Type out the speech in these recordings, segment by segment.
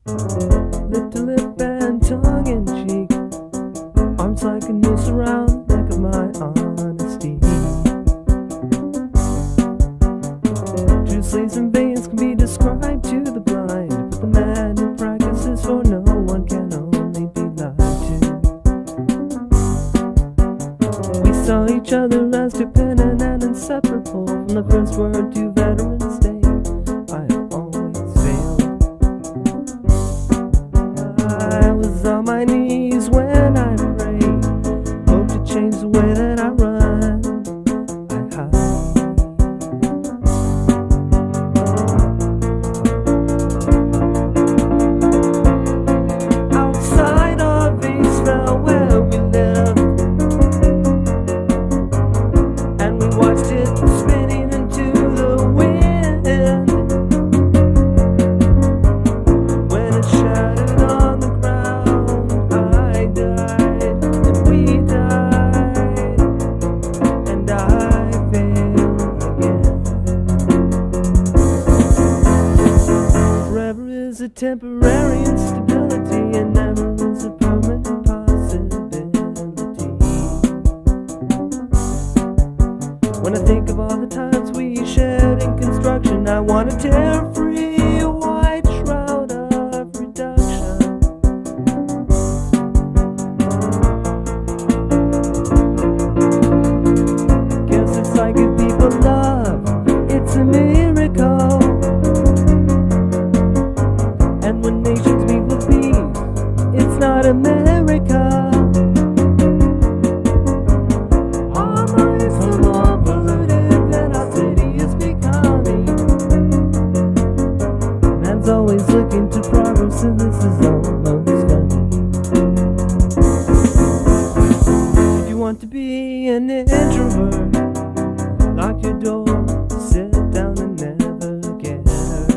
Lip to lip and tongue in cheek, arms like a noose around the neck of my honesty. True sleeves and veins can be described to the blind, but the man who practices for no one can only be lied to. We saw each other as dependent and inseparable from the first word to Veterans Day. I have always failed. I was on my knees when I prayed, hope to change the way that I run. I hide. Outside of Eastville where we lived, and we watched it spinning into the wind. When it shattered on the ground, I died, and we died, and I failed again. Forever is a temporary instability, and never is a permanent possibility. When I think of all the times we shared in construction, I want to tear free a white shroud of reduction. Guess it's like if people love, it's a miracle. And when nations meet with peace, it's not America. Our minds are more polluted than our city is becoming. Man's always looking to progress, and this is almost funny. If you want to be an introvert, lock your door, sit down and never get hurt.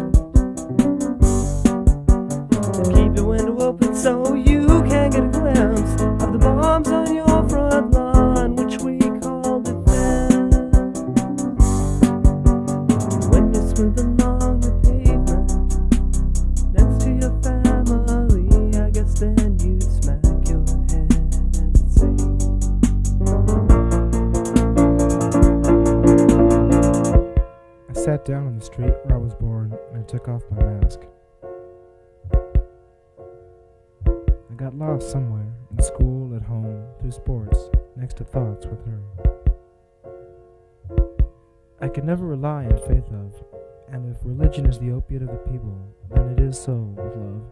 And keep your window open so you can get a glimpse of the bombs on your front lawn, which we call defense. When you're smoothing along the pavement next to your family, I guess then you'd smack your head and say, I sat down on the street where I was born and I took off my mask. I got lost somewhere, in school, at home, through sports, next to thoughts with her. I could never rely on faith of, and if religion is the opiate of the people, then it is so with love.